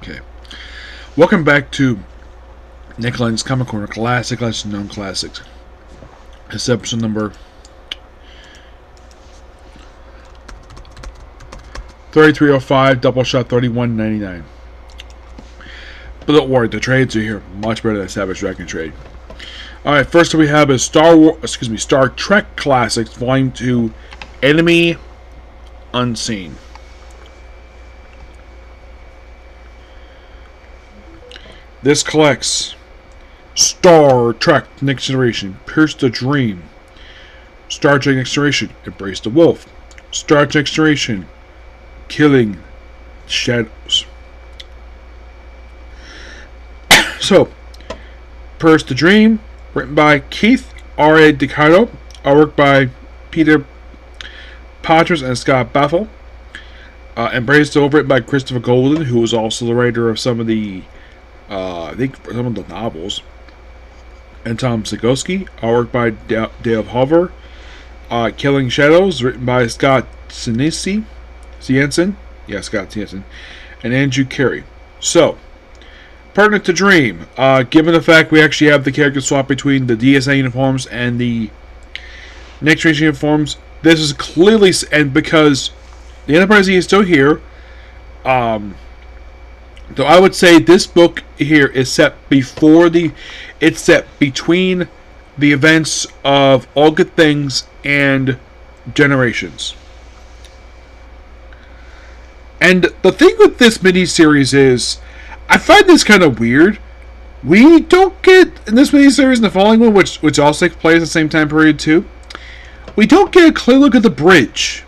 Okay. Welcome back to Nick Lenz Comic Corner, Classic Legends, Known Classics. This is episode number 3305, Doubleshot 3199. But don't worry, the trades are here much better than Savage Dragon trade. Alright, first we have is Star Trek Classics, Volume 2, Enemy Unseen. This collects Star Trek Next Generation, Pierce the Dream, Star Trek Next Generation, Embrace the Wolf, Star Trek Next Generation, Killing Shadows. So, Pierce the Dream, written by Keith R.A. DeCarlo, artwork by Peter Patras and Scott Baffel. Embrace the Wolf, written by Christopher Golden, who was also the writer of some of the some of the novels, and Tom Segoski, artwork by Dale Hover. Killing Shadows, written by Scott Cienci, Scott Cienci, and Andrew Carey. So, pertinent to Dream, given the fact we actually have the character swap between the DSA uniforms and the Next Generation uniforms, this is clearly, and because the Enterprise is still here, so I would say this book here is set between the events of All Good Things and Generations. And the thing with this miniseries is, I find this kind of weird. We don't get, in this miniseries and the following one, which also takes place at the same time period too, we don't get a clear look at the bridge.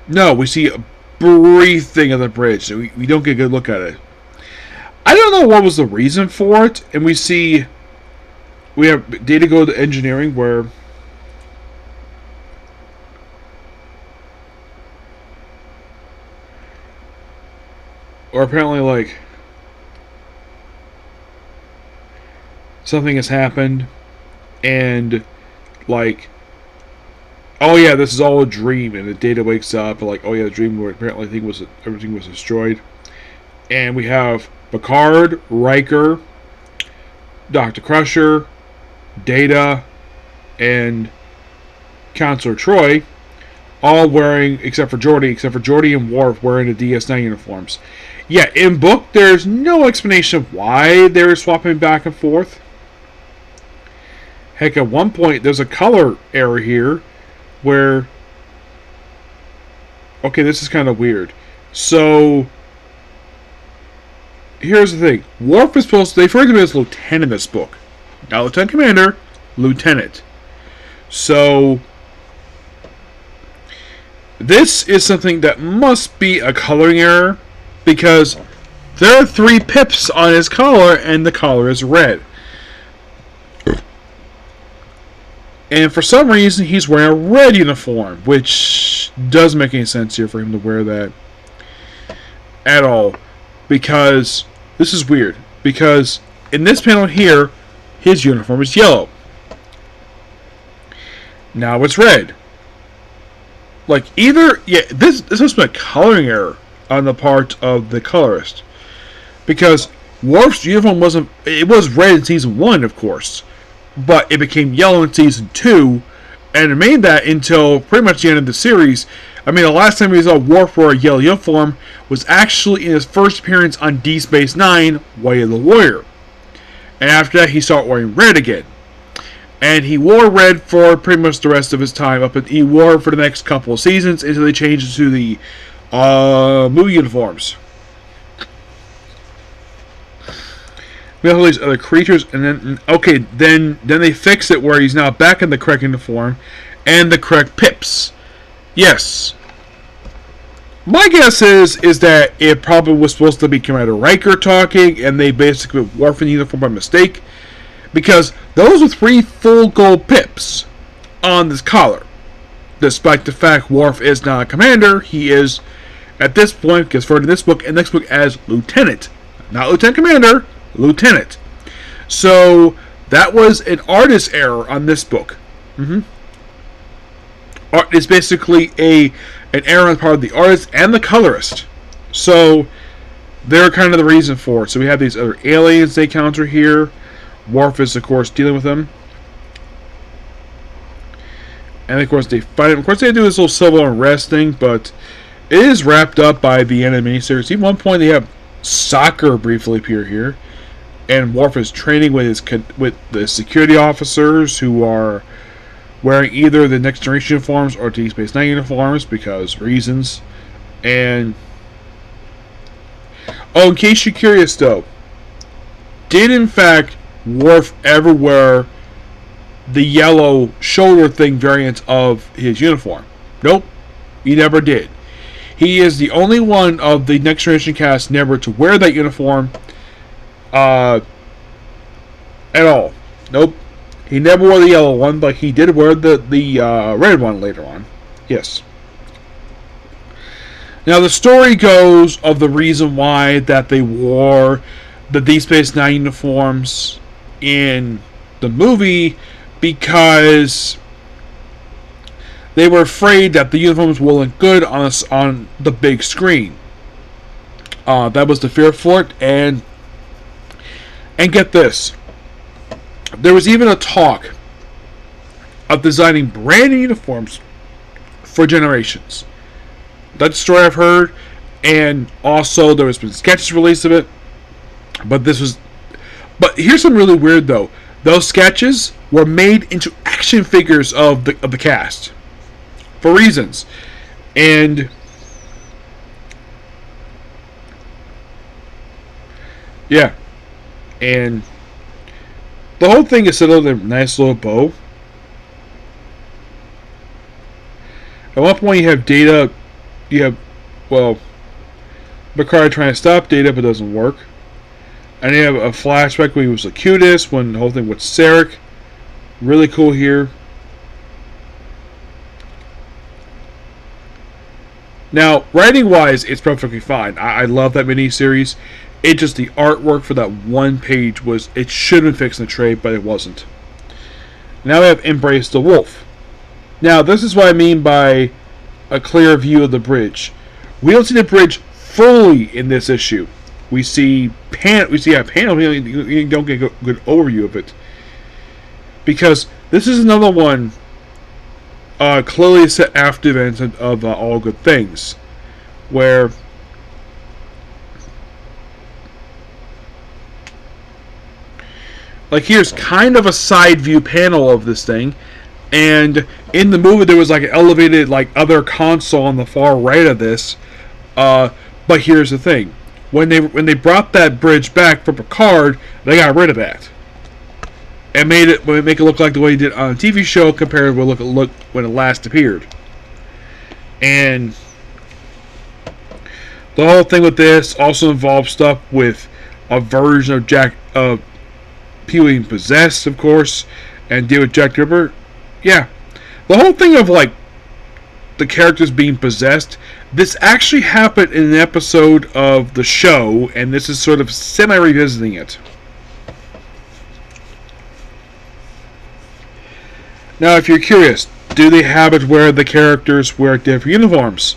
No, we see a brief thing of the bridge. So we don't get a good look at it. I don't know what was the reason for it, and we have data go to engineering where or apparently like something has happened and like, oh yeah, this is all a dream, and the data wakes up and like, oh yeah, the dream where apparently everything was destroyed. And we have Picard, Riker, Dr. Crusher, Data, and Counselor Troy, all wearing, except for Geordi and Worf wearing the DS9 uniforms. Yeah, in book, there's no explanation of why they were swapping back and forth. Heck, at one point, there's a color error here where, okay, this is kind of weird. So, here's the thing. Worf is supposed to, they refer to him as Lieutenant in this book. Not Lieutenant Commander, Lieutenant. So, this is something that must be a coloring error, because there are 3 pips on his collar, and the collar is red. And for some reason, he's wearing a red uniform, which doesn't make any sense here for him to wear that at all. Because this is weird. Because in this panel here, his uniform is yellow. Now it's red. Like either, yeah, this must be a coloring error on the part of the colorist. Because Worf's uniform it was red in season 1, of course. But it became yellow in season 2, and remained that until pretty much the end of the series. I mean, the last time we saw Worf wear a yellow uniform was actually in his first appearance on Deep Space Nine, Way of the Warrior. And after that, he started wearing red again. And he wore red for pretty much the rest of his time. He wore it for the next couple of seasons until they changed it to the movie uniforms. We have all these other creatures, and then then they fix it where he's now back in the correct uniform and the correct pips. Yes. My guess is that it probably was supposed to be Commander Riker talking, and they basically put Worf in the uniform by mistake, because those are 3 full gold pips on this collar. Despite the fact Worf is not a commander, he is at this point, because for this book and next book, as Lieutenant, not Lieutenant Commander. Lieutenant. So that was an artist error on this book. It's basically an error on the part of the artist and the colorist. So they're kind of the reason for it. So we have these other aliens they counter here. Worf is, of course, dealing with them. And, of course, they fight him. Of course, they do this little civil unrest thing, but it is wrapped up by the end of the miniseries. Even one point, they have soccer briefly appear here. And Worf is training with the security officers who are wearing either the Next Generation uniforms or Deep Space Nine uniforms because reasons. And in case you're curious though, did in fact Worf ever wear the yellow shoulder thing variant of his uniform? Nope, he never did. He is the only one of the Next Generation cast never to wear that uniform at all. Nope. He never wore the yellow one, but he did wear the red one later on. Yes. Now the story goes of the reason why that they wore the Deep Space Nine uniforms in the movie, because they were afraid that the uniforms wouldn't look good on the big screen. That was the fear for it, and get this. There was even a talk of designing brand new uniforms for Generations. That's the story I've heard, and also there was been sketches released of it. But here's something really weird though. Those sketches were made into action figures of the cast for reasons, and yeah, and the whole thing is set up in a nice little bow. At one point, you have Data. Picard trying to stop Data, but doesn't work. And you have a flashback when he was the cutest, when the whole thing with Sarek. Really cool here. Now, writing-wise, it's perfectly fine. I love that miniseries. It just, the artwork for that one page it should have been fixed in the trade, but it wasn't. Now we have Embrace the Wolf. Now, this is what I mean by a clear view of the bridge. We don't see the bridge fully in this issue. We see a panel. You don't get a good overview of it, because this is another one clearly set after events of All Good Things, where here's kind of a side view panel of this thing, and in the movie there was an elevated other console on the far right of this. But here's the thing. When they brought that bridge back for Picard, they got rid of that and make it look like the way he did on a TV show compared to look when it last appeared. And the whole thing with this also involves stuff with a version of people being possessed, of course, and deal with Jack Ripper. Yeah, the whole thing of the characters being possessed. This actually happened in an episode of the show, and this is sort of semi-revisiting it. Now, if you're curious, do they have it where the characters wear different uniforms?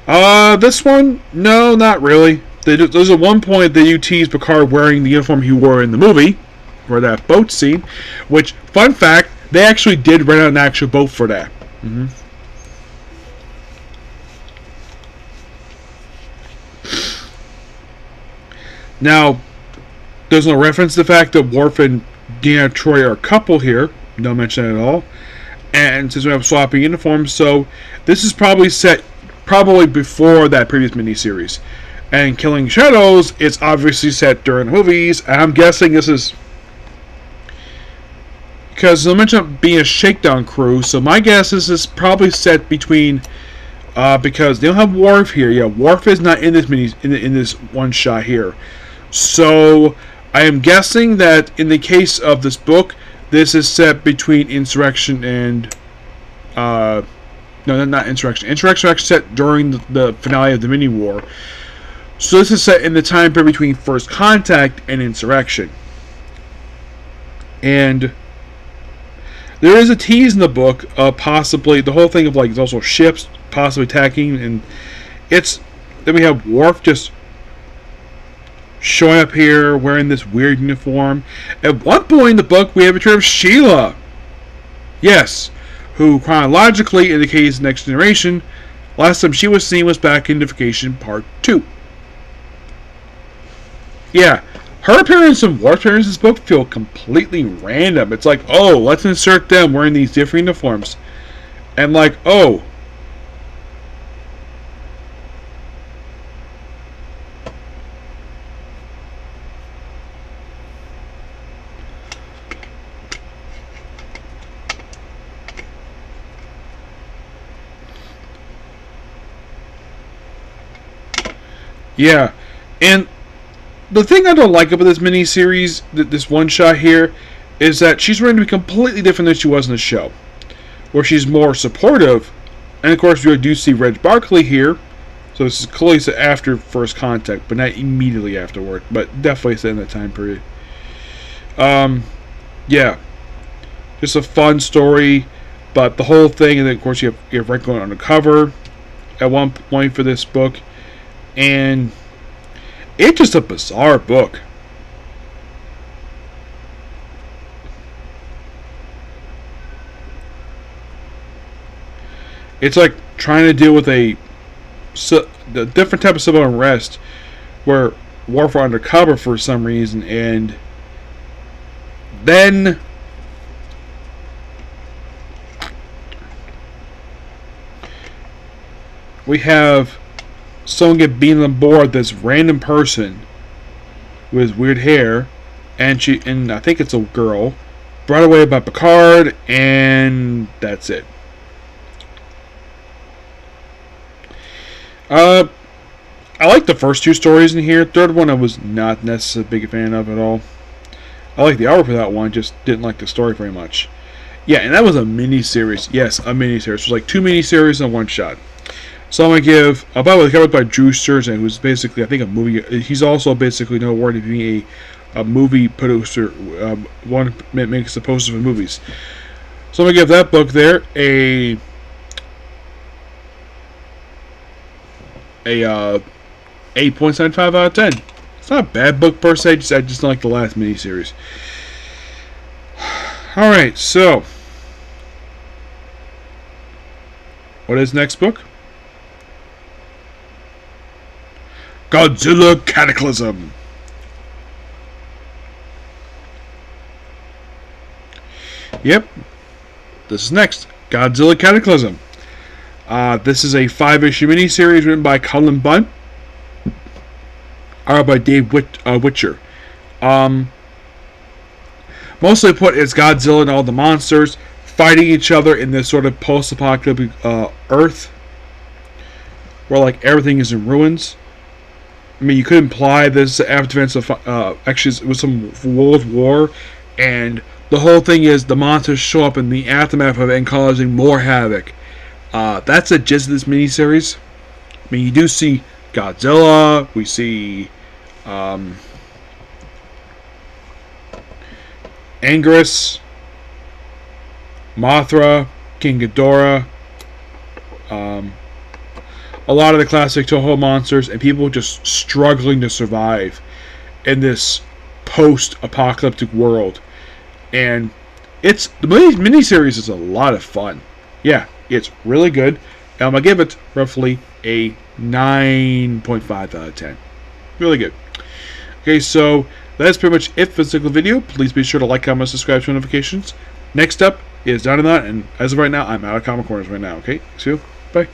This one, no, not really. There's at one point that you tease Picard wearing the uniform he wore in the movie, for that boat scene, which, fun fact, they actually did rent out an actual boat for that. Mm-hmm. Now, there's no reference to the fact that Worf and Deanna Troi are a couple here. No mention at all. And since we have swapping uniforms, so this is probably set before that previous miniseries. And Killing Shadows, it's obviously set during the movies. And I'm guessing this is because they mentioned being a shakedown crew. So my guess is this is probably set between because they don't have Worf here. Yeah, Worf is not in this in this one shot here. So I am guessing that in the case of this book, this is set between Insurrection and no, not Insurrection. Insurrection actually set during the finale of the mini war. So this is set in the time period between First Contact and Insurrection. And there is a tease in the book of possibly the whole thing of it's also ships possibly attacking, and then we have Worf just showing up here wearing this weird uniform. At one point in the book, we have a return of Sheila. Yes, who chronologically indicates the next generation. Last time she was seen was back in Unification Part 2. Yeah, her appearance and War appearance in this book feel completely random. It's like, oh, let's insert them wearing these different uniforms. And like, oh. Yeah, and the thing I don't like about this miniseries, this one shot here, is that she's going to be completely different than she was in the show, where she's more supportive. And of course, we do see Reg Barkley here, so this is clearly after first contact, but not immediately afterward, but definitely in that time period. Yeah, just a fun story, but the whole thing, and then of course you have Reg going undercover at one point for this book. And it's just a bizarre book. It's like trying to deal with the different type of civil unrest where war for undercover for some reason, and then we have someone get beaten on board, this random person with weird hair, and I think it's a girl, brought away by Picard, and that's it. I like the first two stories in here. Third one I was not necessarily a big fan of at all. I like the artwork for that one, just didn't like the story very much. Yeah, and that was a mini-series. Yes, a mini-series. It was like 2 mini-series in one shot. So I'm going to give, by the way, covered by Drew Sturgeon, who's basically, I think, a movie. He's also basically known for being a movie producer, one that makes the posters for movies. So I'm going to give that book there a 8.75 out of 10. It's not a bad book per se, I just don't like the last miniseries. Alright, so what is next book? Godzilla Cataclysm. Yep, this is next. Godzilla Cataclysm. This is a 5-issue miniseries written by Cullen Bunn, art by Dave Witcher. Mostly put, it's Godzilla and all the monsters fighting each other in this sort of post-apocalyptic Earth, where like everything is in ruins. I mean, you could imply this after events of actually it was some World War, and the whole thing is the monsters show up in the aftermath of it and causing more havoc. That's the gist of this miniseries. I mean, you do see Godzilla, we see Anguirus, Mothra, King Ghidorah, a lot of the classic Toho monsters, and people just struggling to survive in this post-apocalyptic world. And the miniseries is a lot of fun. Yeah, it's really good. I'm going to give it roughly a 9.5 out of 10. Really good. Okay, so that's pretty much it for this particular video. Please be sure to like, comment, subscribe to notifications. Next up is Down and Out, and as of right now, I'm out of Comic Corners right now. Okay, see you. Bye.